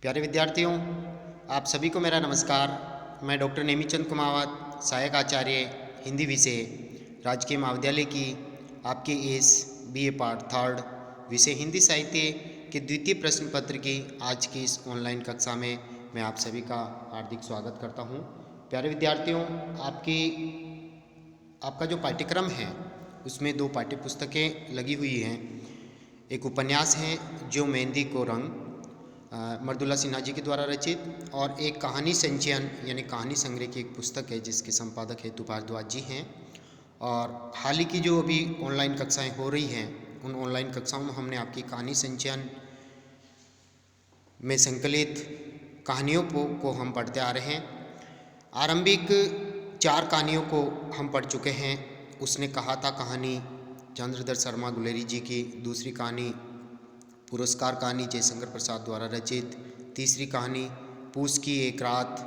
प्यारे विद्यार्थियों, आप सभी को मेरा नमस्कार। मैं डॉक्टर नेमीचंद कुमावत, सहायक आचार्य हिंदी विषय, राजकीय महाविद्यालय की आपके इस बीए पार्ट थर्ड विषय हिंदी साहित्य के द्वितीय प्रश्न पत्र की आज की इस ऑनलाइन कक्षा में मैं आप सभी का हार्दिक स्वागत करता हूं। प्यारे विद्यार्थियों, आपका जो पाठ्यक्रम है उसमें दो पाठ्य पुस्तकें लगी हुई हैं। एक उपन्यास है जो मेहंदी को रंग, मृदुला सिन्हा जी के द्वारा रचित, और एक कहानी संचयन यानी कहानी संग्रह की एक पुस्तक है जिसके संपादक हेतु भारद्वाज जी हैं। और हाल ही की जो अभी ऑनलाइन कक्षाएं हो रही हैं उन ऑनलाइन कक्षाओं में हमने आपकी कहानी संचयन में संकलित कहानियों को हम पढ़ते आ रहे हैं। आरंभिक 4 कहानियों को हम पढ़ चुके हैं। उसने कहा था कहानी चंद्रधर शर्मा गुलेरी जी की, दूसरी कहानी पुरस्कार कहानी जयशंकर प्रसाद द्वारा रचित, तीसरी कहानी पूस की एक रात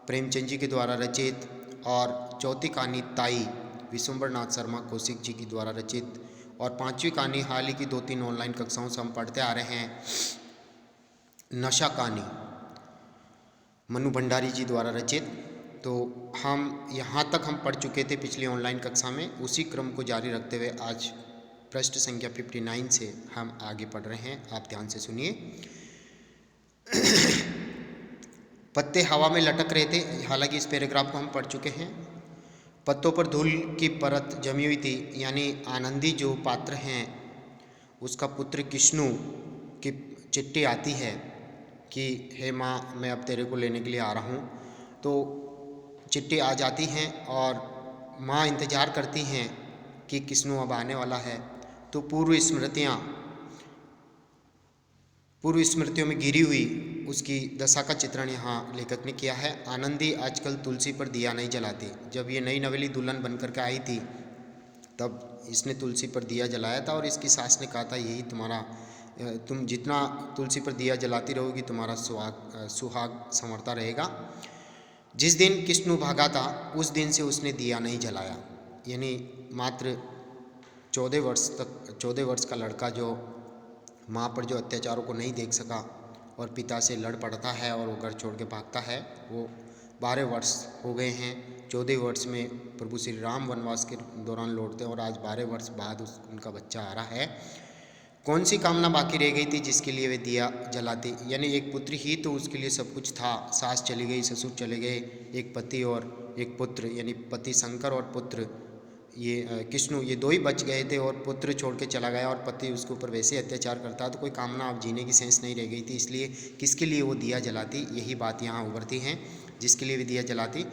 प्रेमचंद जी के द्वारा रचित, और चौथी कहानी ताई विश्वंभर नाथ शर्मा कौशिक जी की द्वारा रचित, और पांचवी कहानी हाल ही की 2-3 ऑनलाइन कक्षाओं से हम पढ़ते आ रहे हैं, नशा कहानी मनु भंडारी जी द्वारा रचित। तो हम यहाँ तक हम पढ़ चुके थे पिछली ऑनलाइन कक्षा में। उसी क्रम को जारी रखते हुए आज पृष्ठ संख्या 59 से हम आगे पढ़ रहे हैं। आप ध्यान से सुनिए। पत्ते हवा में लटक रहे थे, हालांकि इस पैराग्राफ को हम पढ़ चुके हैं। पत्तों पर धूल की परत जमी हुई थी, यानी आनंदी जो पात्र हैं उसका पुत्र किष्णु की चिट्ठी आती है कि हे माँ, मैं अब तेरे को लेने के लिए आ रहा हूँ। तो चिट्ठी आ जाती हैं और माँ इंतज़ार करती हैं कि किष्णु अब आने वाला है। तो पूर्व स्मृतियों में गिरी हुई उसकी दशा का चित्रण यहाँ लेखक ने किया है। आनंदी आजकल तुलसी पर दिया नहीं जलाती। जब ये नई नवेली दुल्हन बनकर के आई थी तब इसने तुलसी पर दिया जलाया था, और इसकी सास ने कहा था यही तुम्हारा, तुम जितना तुलसी पर दिया जलाती रहोगी तुम्हारा सुहाग संवरता रहेगा। जिस दिन किष्णु भागा था उस दिन से उसने दिया नहीं जलाया, यानी मात्र 14 वर्ष का लड़का जो माँ पर जो अत्याचारों को नहीं देख सका और पिता से लड़ पड़ता है और वो घर छोड़ के भागता है, वो 12 वर्ष हो गए हैं। 14 वर्ष में प्रभु श्री राम वनवास के दौरान लौटते हैं और आज 12 वर्ष बाद उनका बच्चा आ रहा है। कौन सी कामना बाकी रह गई थी जिसके लिए वे दिया जलाती? यानी एक पुत्र ही तो उसके लिए सब कुछ था। सास चली गई, ससुर चले गए, एक पति और एक पुत्र, यानी पति शंकर और पुत्र ये किष्णु, ये 2 ही बच गए थे, और पुत्र छोड़ के चला गया और पति उसके ऊपर वैसे अत्याचार करता, तो कोई कामना अब जीने की सेंस नहीं रह गई थी। इसलिए किसके लिए वो दिया जलाती, यही बात यहाँ उभरती हैं, जिसके लिए भी दिया जलाती।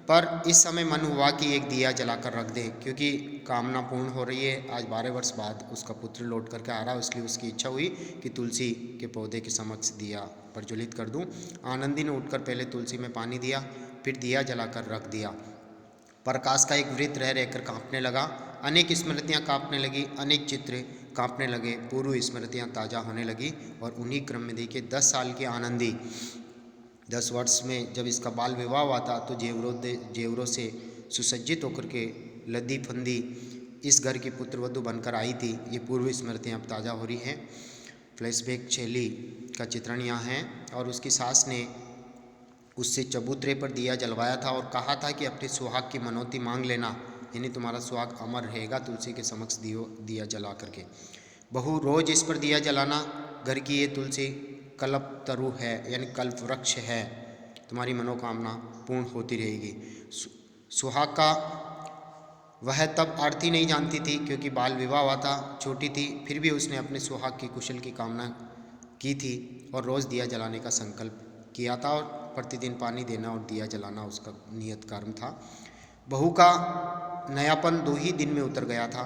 पर इस समय मन हुआ कि एक दिया जलाकर रख दें, क्योंकि कामना पूर्ण हो रही है। आज 12 वर्ष बाद उसका पुत्र लौट करके आ रहा है, इसलिए उसकी इच्छा हुई कि तुलसी के पौधे के समक्ष दिया प्रज्वलित कर दूं। आनंदी ने उठकर पहले तुलसी में पानी दिया, फिर दिया जलाकर रख दिया। प्रकाश का एक वृत्त रह रहकर कांपने लगा। अनेक स्मृतियाँ कांपने लगी, अनेक चित्र कांपने लगे, पूर्व स्मृतियाँ ताज़ा होने लगी। और उन्हीं क्रम में देखिए 10 साल की आनंदी 10 वर्ष में जब इसका बाल विवाह हुआ था तो जेवरों से सुसज्जित होकर के लद्दी फंदी इस घर की पुत्रवधू बनकर आई थी। ये पूर्व स्मृतियाँ अब ताज़ा हो रही हैं। फ्लैशबैक शैली का चित्रण यहाँ है। और उसकी सास ने उससे चबूतरे पर दिया जलवाया था और कहा था कि अपने सुहाग की मनौती मांग लेना, यानी तुम्हारा सुहाग अमर रहेगा तुलसी के समक्ष दिया जला करके। बहू रोज इस पर दिया जलाना, घर की ये तुलसी कल्प तरु है, यानी कल्प वृक्ष है, तुम्हारी मनोकामना पूर्ण होती रहेगी। सुहाग का वह तब आरती नहीं जानती थी क्योंकि बाल विवाह हुआ था, छोटी थी, फिर भी उसने अपने सुहाग की कुशल की कामना की थी और रोज़ दिया जलाने का संकल्प किया था, और प्रतिदिन पानी देना और दिया जलाना उसका नियत कर्म था। बहू का नयापन 2 ही दिन में उतर गया था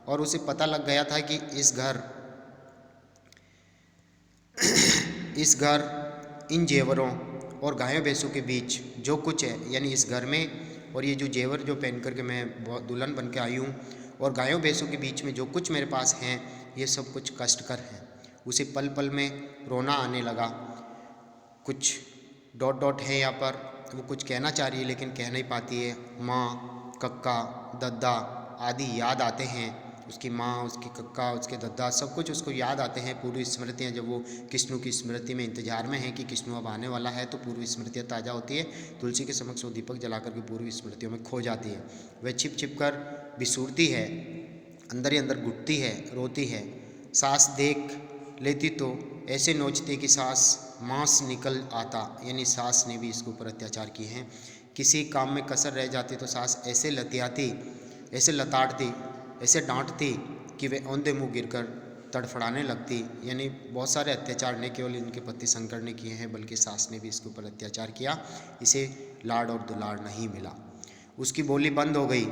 और उसे पता लग गया था कि इस घर इन जेवरों और गायों भैंसों के बीच जो कुछ है, यानी इस घर में और ये जो जेवर जो पहन करके मैं दुल्हन बन के आई हूँ और गायों भैंसों के बीच में जो कुछ मेरे पास हैं, ये सब कुछ कष्टकर है। उसे पल पल में रोना आने लगा। कुछ डॉट है यहाँ पर, वो कुछ कहना चाह रही है लेकिन कह नहीं पाती है। माँ, कक्का, दद्दा आदि याद आते हैं उसकी माँ, उसकी कक्का, उसके दद्दा, सब कुछ उसको याद आते हैं, पूर्व स्मृतियाँ। जब वो कृष्ण की स्मृति में इंतजार में है कि कृष्ण अब आने वाला है, तो पूर्व स्मृतियाँ ताज़ा होती है। तुलसी के समक्ष वो दीपक जलाकर के पूर्व स्मृतियों में खो जाती है। वह छिप छिप कर बिसूरती है, अंदर ही अंदर घुटती है, रोती है। सास देख लेती तो ऐसे नोचती कि सास मांस निकल आता, यानी सास ने भी इसके ऊपर अत्याचार किए हैं। किसी काम में कसर रह जाती तो सास ऐसे लतियाती, ऐसे लताड़ती, ऐसे डांटती कि वे औंधे मुँह गिरकर तड़फड़ाने लगती। यानी बहुत सारे अत्याचार न केवल इनके पति शंकर ने किए हैं, बल्कि सास ने भी इसके ऊपर अत्याचार किया। इसे लाड़ और दुलार नहीं मिला। उसकी बोली बंद हो गई,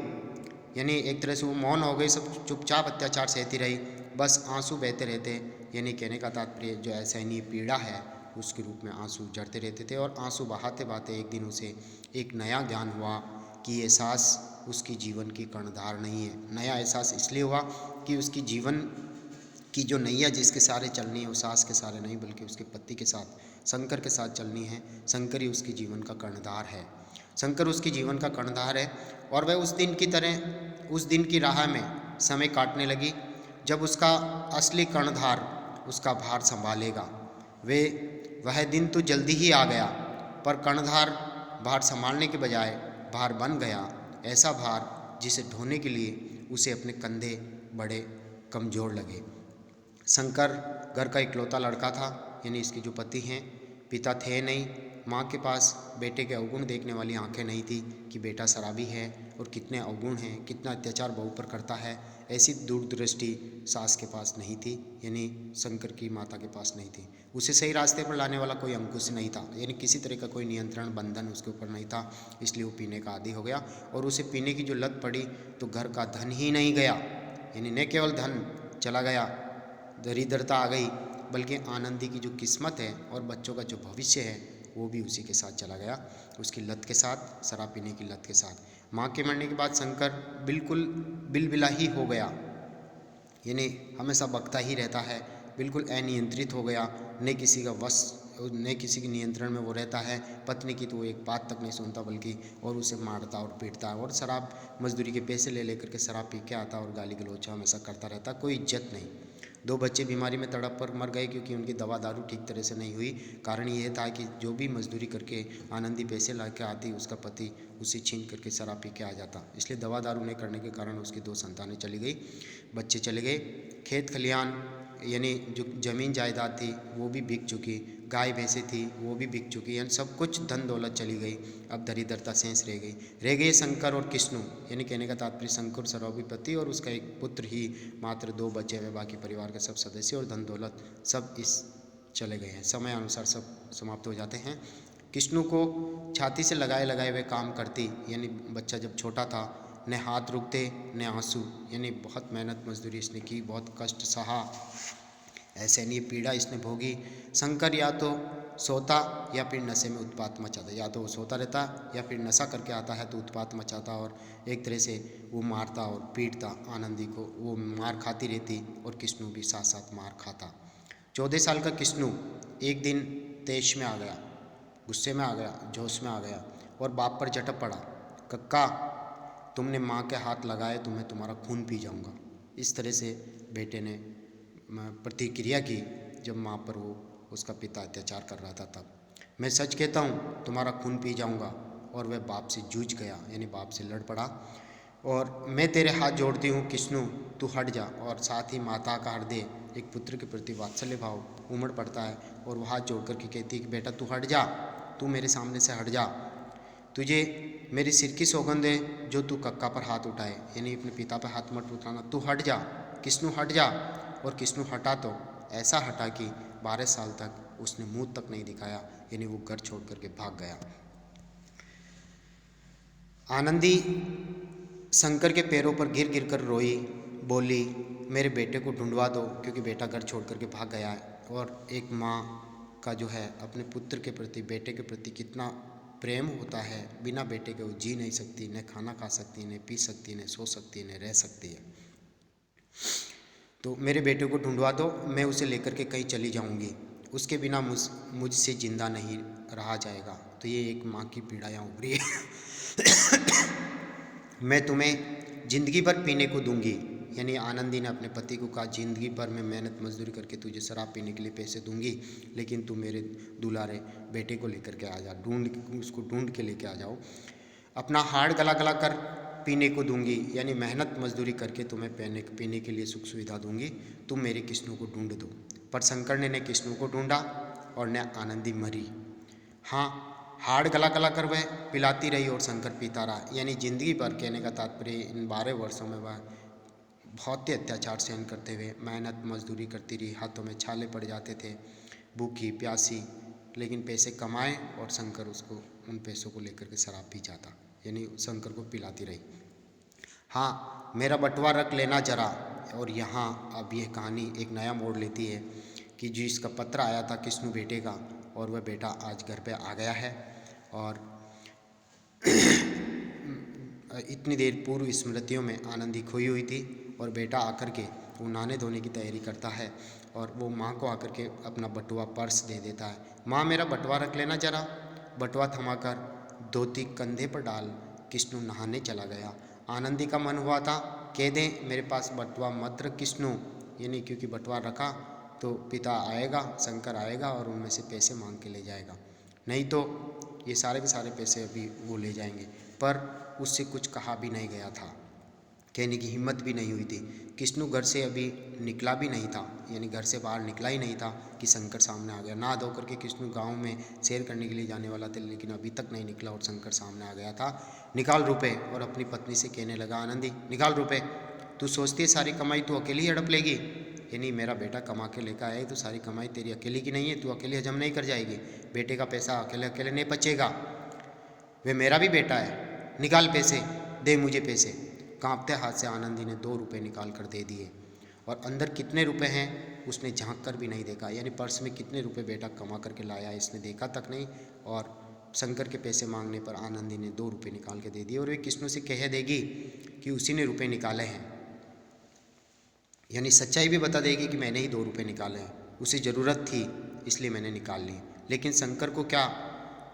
यानी एक तरह से वो मौन हो गई, सब चुपचाप अत्याचार सहती रही, बस आंसू बहते रहते। यानी कहने का तात्पर्य जो असहनीय पीड़ा है उसके रूप में आंसू झरते रहते थे। और आंसू बहाते बहाते एक दिन उसे एक नया ज्ञान हुआ कि ये एहसास उसकी जीवन की कर्णधार नहीं है। नया एहसास इसलिए हुआ कि उसकी जीवन की जो नैया जिसके सहारे चलनी है वो सास के सहारे नहीं, बल्कि उसके पति के साथ, शंकर के साथ चलनी है। शंकर ही उसकी जीवन का कर्णधार है, शंकर उसकी जीवन का कर्णधार है। और वह उस दिन की तरह उस दिन की राह में समय काटने लगी जब उसका असली कर्णधार उसका भार संभालेगा। वह दिन तो जल्दी ही आ गया, पर कर्णधार भार संभालने के बजाय भार बन गया। ऐसा भार जिसे ढोने के लिए उसे अपने कंधे बड़े कमज़ोर लगे। शंकर घर का इकलौता लड़का था, यानी इसके जो पति हैं, पिता थे नहीं। माँ के पास बेटे के अवगुण देखने वाली आंखें नहीं थी कि बेटा शराबी है और कितने अवगुण हैं, कितना अत्याचार बहू पर करता है। ऐसी दूरदृष्टि सास के पास नहीं थी, यानी शंकर की माता के पास नहीं थी। उसे सही रास्ते पर लाने वाला कोई अंकुश नहीं था, यानी किसी तरह का कोई नियंत्रण बंधन उसके ऊपर नहीं था। इसलिए वो पीने का आदी हो गया। और उसे पीने की जो लत पड़ी तो घर का धन ही नहीं गया, यानी न केवल धन चला गया, दरिद्रता आ गई, बल्कि आनंदी की जो किस्मत है और बच्चों का जो भविष्य है वो भी उसी के साथ चला गया, उसकी लत के साथ, शराब पीने की लत के साथ। माँ के मरने के बाद शंकर बिल्कुल बिलबिला ही हो गया, यानी हमेशा बकता ही रहता है, बिल्कुल अनियंत्रित हो गया, न किसी का वश, न किसी के नियंत्रण में वो रहता है। पत्नी की तो वो एक बात तक नहीं सुनता, बल्कि और उसे मारता और पीटता है, और शराब मजदूरी के पैसे ले लेकर के शराब पी के आता और गाली गलौच हमेशा करता रहता, कोई इज्जत नहीं। 2 बच्चे बीमारी में तड़प कर मर गए क्योंकि उनकी दवा दारू ठीक तरह से नहीं हुई। कारण ये था कि जो भी मजदूरी करके आनंदी पैसे ला के आती, उसका पति उसे छीन करके शराब पी के आ जाता। इसलिए दवा दारू नहीं करने के कारण उसकी 2 संतानें चली गई, बच्चे चले गए। खेत खलियान यानी जो ज़मीन जायदाद थी वो भी बिक चुकी, गाय भैंसें थी वो भी बिक चुकी, यानी सब कुछ धन दौलत चली गई। अब दरिद्रता शेष रह गए शंकर और कृष्ण, यानी कहने का तात्पर्य शंकर सर्वोपरि और उसका एक पुत्र ही मात्र 2 बचे हुए, बाकी परिवार के सब सदस्य और धन दौलत सब इस चले गए हैं, समय अनुसार सब समाप्त हो जाते हैं। कृष्ण को छाती से लगाए लगाए हुए काम करती, यानी बच्चा जब छोटा था, न हाथ रुकते न आंसू, यानी बहुत मेहनत मजदूरी इसने की, बहुत कष्ट सहा, ऐसे नहीं पीड़ा इसने भोगी। शंकर या तो सोता या फिर नशे में उत्पात मचाता, या तो वो सोता रहता या फिर नशा करके आता है तो उत्पात मचाता, और एक तरह से वो मारता और पीटता आनंदी को, वो मार खाती रहती और कृष्णु भी साथ साथ मार खाता। 14 साल का कृष्णु एक दिन तेज में आ गया, गुस्से में आ गया, जोश में आ गया और बाप पर झटक पड़ा। कक्का, तुमने माँ के हाथ लगाए तो मैं तुम्हारा खून पी जाऊँगा। इस तरह से बेटे ने प्रतिक्रिया की जब माँ पर वो उसका पिता अत्याचार कर रहा था तब। मैं सच कहता हूँ तुम्हारा खून पी जाऊँगा। और वह बाप से जूझ गया, यानी बाप से लड़ पड़ा। और मैं तेरे हाथ जोड़ती हूँ कृष्णु, तू हट जा। और साथ ही माता का हृदय एक पुत्र के प्रति वात्सल्य भाव उमड़ पड़ता है और वह हाथ जोड़ कर के कहती है कि बेटा तू हट जा, तू मेरे सामने से हट जा, तुझे मेरी सिर की सौगंध है जो तू कक्का पर हाथ उठाए, यानी अपने पिता पर हाथ मत उठाना, तू हट जा कृष्णु, हट जा। और कृष्णु हटा तो ऐसा हटा कि 12 साल तक उसने मुंह तक नहीं दिखाया, यानी वो घर छोड़ करके भाग गया। आनंदी शंकर के पैरों पर गिर गिर कर रोई, बोली मेरे बेटे को ढूंढवा दो, क्योंकि बेटा घर छोड़ करके भाग गया है। और एक माँ का जो है अपने पुत्र के प्रति, बेटे के प्रति कितना प्रेम होता है, बिना बेटे के वो जी नहीं सकती, न खाना खा सकती, न पी सकती, न सो सकती, न रह सकती है। तो मेरे बेटे को ढूंढवा दो, मैं उसे लेकर के कहीं चली जाऊंगी, उसके बिना मुझसे जिंदा नहीं रहा जाएगा। तो ये एक माँ की पीड़ा यहाँ उभरी है। मैं तुम्हें जिंदगी भर पीने को दूंगी, यानी आनंदी ने अपने पति को कहा, जिंदगी भर मैं मेहनत मजदूरी करके तुझे शराब पीने के लिए पैसे दूंगी, लेकिन तू मेरे दुलारे बेटे को लेकर के आ जा, उसको ढूंढ के लेके आ जाओ। अपना हाड़ गला गला कर पीने को दूंगी, यानी मेहनत मजदूरी करके तुम्हें पीने के लिए सुख सुविधा दूंगी, तुम मेरे किस्नू को ढूंढ दो। पर शंकर ने किस्नू को ढूंढा और न आनंदी मरी। हाँ, हाड़ गला गला कर वह पिलाती रही और शंकर पीता रहा। यानी जिंदगी भर, कहने का तात्पर्य इन 12 वर्षों में वह बहुत ही अत्याचार सहन करते हुए मेहनत मजदूरी करती रही, हाथों में छाले पड़ जाते थे, भूखी प्यासी, लेकिन पैसे कमाए और शंकर उसको उन पैसों को लेकर के शराब पी जाता, यानी शंकर को पिलाती रही। हाँ, मेरा बटुआ रख लेना जरा। और यहाँ अब यह कहानी एक नया मोड़ लेती है कि जिसका पत्र आया था किस्नू बेटे का, और वह बेटा आज घर पे आ गया है। और इतनी देर पूर्व स्मृतियों में आनंदी खोई हुई थी और बेटा आकर के वो नहाने धोने की तैयारी करता है और वो माँ को आकर के अपना बटुआ पर्स दे देता है। माँ, मेरा बटुआ रख लेना जरा। बटुआ थमाकर धोती कंधे पर डाल किस्नू नहाने चला गया। आनंदी का मन हुआ था, कह दें मेरे पास बटुआ मत रख किस्नू, यानी क्योंकि बटुआ रखा तो पिता आएगा, शंकर आएगा और उनमें से पैसे मांग के ले जाएगा, नहीं तो ये सारे के सारे पैसे अभी वो ले जाएंगे। पर उससे कुछ कहा भी नहीं गया था, कहने की हिम्मत भी नहीं हुई थी। किस्नू घर से अभी निकला भी नहीं था, यानी घर से बाहर निकला ही नहीं था कि शंकर सामने आ गया। नहा धो करके किस्नू गांव में सैर करने के लिए जाने वाला था, लेकिन अभी तक नहीं निकला और शंकर सामने आ गया था। निकाल रुपए, और अपनी पत्नी से कहने लगा, आनंदी निकाल रुपए, तू सोचती है सारी कमाई तू अकेली ही हड़प लेगी, यानी मेरा बेटा कमा के लेकर आए तो सारी कमाई तेरी अकेली की नहीं है, तू अकेली हजम नहीं कर जाएगी, बेटे का पैसा अकेले अकेले नहीं पचेगा, वे मेरा भी बेटा है, निकाल पैसे, दे मुझे पैसे। कांपते हाथ से आनंदी ने 2 रुपये निकाल कर दे दिए, और अंदर कितने रुपए हैं उसने झांक कर भी नहीं देखा, यानी पर्स में कितने रुपए बेटा कमा करके लाया इसने देखा तक नहीं। और शंकर के पैसे मांगने पर आनंदी ने 2 रुपये निकाल के दे दिए, और वे किस्नू से कह देगी कि उसी ने रुपये निकाले हैं, यानी सच्चाई भी बता देगी कि मैंने ही 2 रुपये निकाले हैं, उसे ज़रूरत थी इसलिए मैंने निकाल ली। लेकिन शंकर को क्या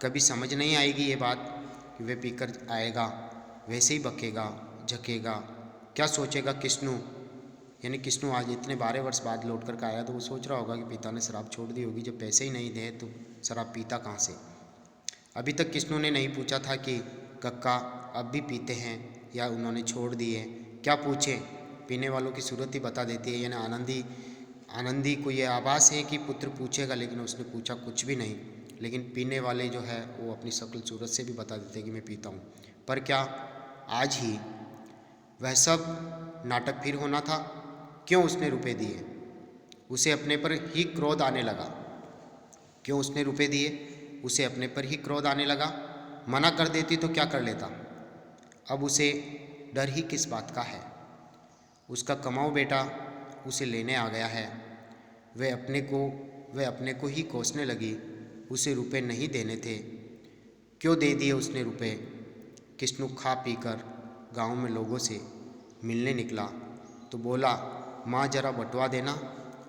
कभी समझ नहीं आएगी ये बात कि वह पीकर आएगा, वैसे ही बकेगा झकेगा, क्या सोचेगा किस्नू, यानी किस्नू आज इतने 12 वर्ष बाद लौट कर आया तो वो सोच रहा होगा कि पिता ने शराब छोड़ दी होगी, जब पैसे ही नहीं दे तो शराब पीता कहाँ से। अभी तक किस्नू ने नहीं पूछा था कि कक्का अब भी पीते हैं या उन्होंने छोड़ दिए, क्या पूछे, पीने वालों की सूरत ही बता देती है। यानी आनंदी को यह आभास है कि पुत्र पूछेगा, लेकिन उसने पूछा कुछ भी नहीं। लेकिन पीने वाले जो है वो अपनी शक्ल सूरत से भी बता देते हैं कि मैं पीता हूँ। पर क्या आज ही वह सब नाटक फिर होना था? क्यों उसने रुपए दिए? उसे अपने पर ही क्रोध आने लगा। क्यों उसने रुपए दिए? उसे अपने पर ही क्रोध आने लगा। मना कर देती तो क्या कर लेता? अब उसे डर ही किस बात का है? उसका कमाऊ बेटा उसे लेने आ गया है। वह अपने को ही कोसने लगी। उसे रुपए नहीं देने थे, क्यों दे दिए उसने रुपए? किस्नू खा पी कर गाँव में लोगों से मिलने निकला तो बोला, माँ जरा बटुआ देना,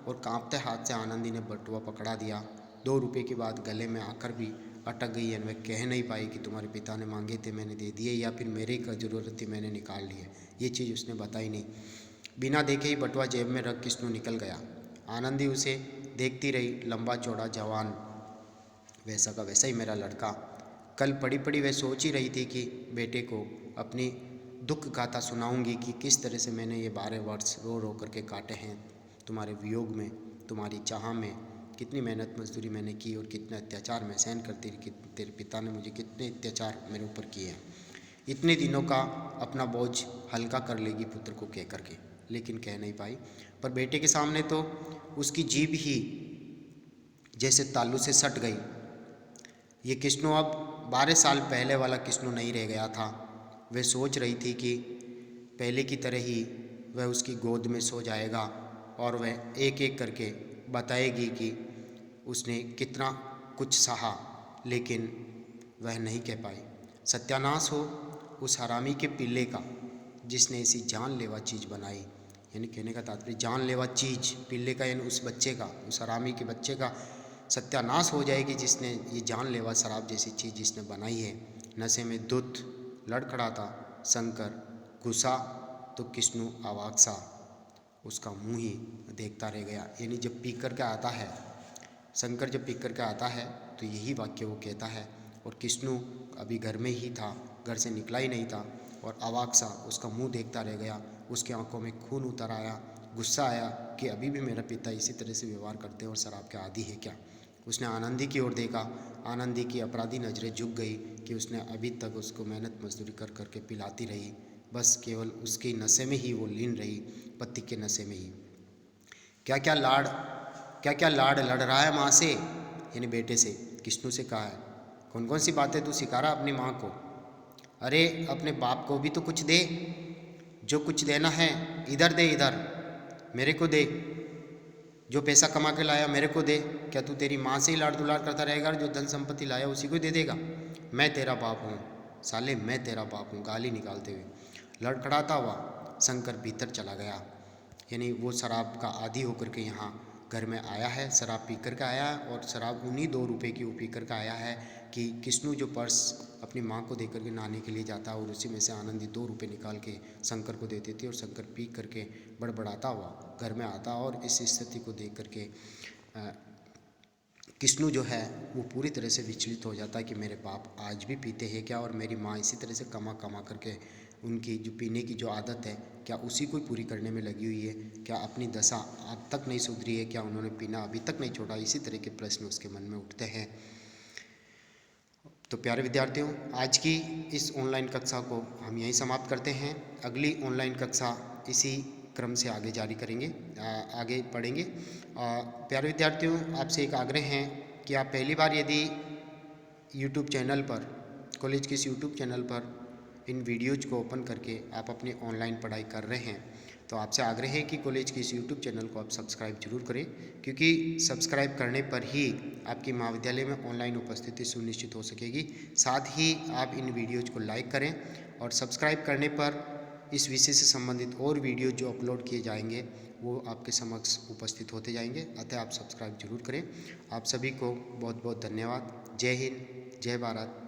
और कांपते हाथ से आनंदी ने बटुआ पकड़ा दिया। 2 रुपये की बात गले में आकर भी अटक गई है। वह कह नहीं पाई कि तुम्हारे पिता ने मांगे थे मैंने दे दिए, या फिर मेरे का ज़रूरत थी मैंने निकाल लिए, ये चीज़ उसने बताई नहीं। बिना देखे ही बटुआ जेब में रख किस्नू निकल गया। आनंदी उसे देखती रही, लंबा चौड़ा जवान, वैसा का वैसा ही मेरा लड़का। कल पड़ी पड़ी वह सोच ही रही थी कि बेटे को अपनी दुख गाथा सुनाऊंगी कि किस तरह से मैंने ये 12 वर्ष रो रो करके काटे हैं तुम्हारे वियोग में, तुम्हारी चाह में, कितनी मेहनत मजदूरी मैंने की और कितने अत्याचार मैं सहन करती रही, कि तेरे पिता ने मुझे कितने अत्याचार मेरे ऊपर किए हैं। इतने दिनों का अपना बोझ हल्का कर लेगी पुत्र को कह करके, लेकिन कह नहीं पाई। पर बेटे के सामने तो उसकी जीभ ही जैसे तालू से सट गई। ये किस्नू अब 12 साल पहले वाला किस्नू नहीं रह गया था। वह सोच रही थी कि पहले की तरह ही वह उसकी गोद में सो जाएगा और वह एक एक करके बताएगी कि उसने कितना कुछ सहा, लेकिन वह नहीं कह पाई। सत्यानाश हो उस हरामी के पिल्ले का जिसने ऐसी जानलेवा चीज़ बनाई, यानी कहने का तात्पर्य जानलेवा चीज़, पिल्ले का यानी उस बच्चे का, उस हरामी के बच्चे का सत्यानाश हो जाएगी जिसने ये जानलेवा शराब जैसी चीज़ जिसने बनाई है। नशे में धुत लड़खड़ाता शंकर घुसा तो किस्नू अवाक सा उसका मुंह ही देखता रह गया। यानी जब पीक करके आता है, शंकर जब पीक करके आता है तो यही वाक्य वो कहता है। और कृष्णु अभी घर में ही था, घर से निकला ही नहीं था, और अवाक सा उसका मुंह देखता रह गया। उसकी आंखों में खून उतर आया, गुस्सा आया कि अभी भी मेरा पिता इसी तरह से व्यवहार करते हैं और शराब के आदी है क्या। उसने आनंदी की ओर देखा। आनंदी की अपराधी नज़रें झुक गई कि उसने अभी तक उसको मेहनत मजदूरी कर करके पिलाती रही, बस केवल उसकी नशे में ही वो लीन रही, पति के नशे में ही। क्या क्या लाड लड़ रहा है माँ से, यानी बेटे से। कृष्णु से कहा है, कौन कौन सी बातें तू सिखा रहा अपनी माँ को। अरे अपने बाप को भी तो कुछ दे, जो कुछ देना है इधर दे, इधर मेरे को दे, जो पैसा कमा के लाया मेरे को दे। क्या तू तेरी माँ से ही लाड़ दुलार करता रहेगा, जो धन संपत्ति लाया उसी को दे देगा। मैं तेरा बाप हूँ साले, मैं तेरा बाप हूँ, गाली निकालते हुए लड़खड़ाता हुआ शंकर भीतर चला गया। यानी वो शराब का आदी होकर के यहाँ घर में आया है, शराब पी कर के आया है, और शराब उन्हीं 2 रुपये की वो पी कर के आया है कि कृष्णु जो पर्स अपनी माँ को दे करके नहाने के लिए जाता और उसी में से आनंदी 2 रुपये निकाल के शंकर को देती थी, और शंकर पी करके बड़बड़ाता हुआ घर में आता। और इस स्थिति को देख करके कृष्णु जो है वो पूरी तरह से विचलित हो जाता है कि मेरे बाप आज भी पीते हैं क्या, और मेरी माँ इसी तरह से कमा कमा करके उनकी जो पीने की जो आदत है क्या उसी को पूरी करने में लगी हुई है, क्या अपनी दशा अब तक नहीं सुधरी है, क्या उन्होंने पीना अभी तक नहीं छोड़ा। इसी तरह के प्रश्न उसके मन में उठते हैं। तो प्यारे विद्यार्थियों, आज की इस ऑनलाइन कक्षा को हम यहीं समाप्त करते हैं। अगली ऑनलाइन कक्षा इसी क्रम से आगे जारी करेंगे, आगे पढ़ेंगे। प्यारे विद्यार्थियों, आपसे एक आग्रह है कि आप पहली बार यदि यूट्यूब चैनल पर, कॉलेज के इस यूट्यूब चैनल पर इन वीडियोज़ को ओपन करके आप अपनी ऑनलाइन पढ़ाई कर रहे हैं, तो आपसे आग्रह है कि कॉलेज के इस यूट्यूब चैनल को आप सब्सक्राइब जरूर करें, क्योंकि सब्सक्राइब करने पर ही आपकी महाविद्यालय में ऑनलाइन उपस्थिति सुनिश्चित हो सकेगी। साथ ही आप इन वीडियोज़ को लाइक करें, और सब्सक्राइब करने पर इस विषय से संबंधित और वीडियो जो अपलोड किए जाएंगे वो आपके समक्ष उपस्थित होते जाएंगे। अतः आप सब्सक्राइब जरूर करें। आप सभी को बहुत बहुत धन्यवाद। जय हिंद, जय भारत।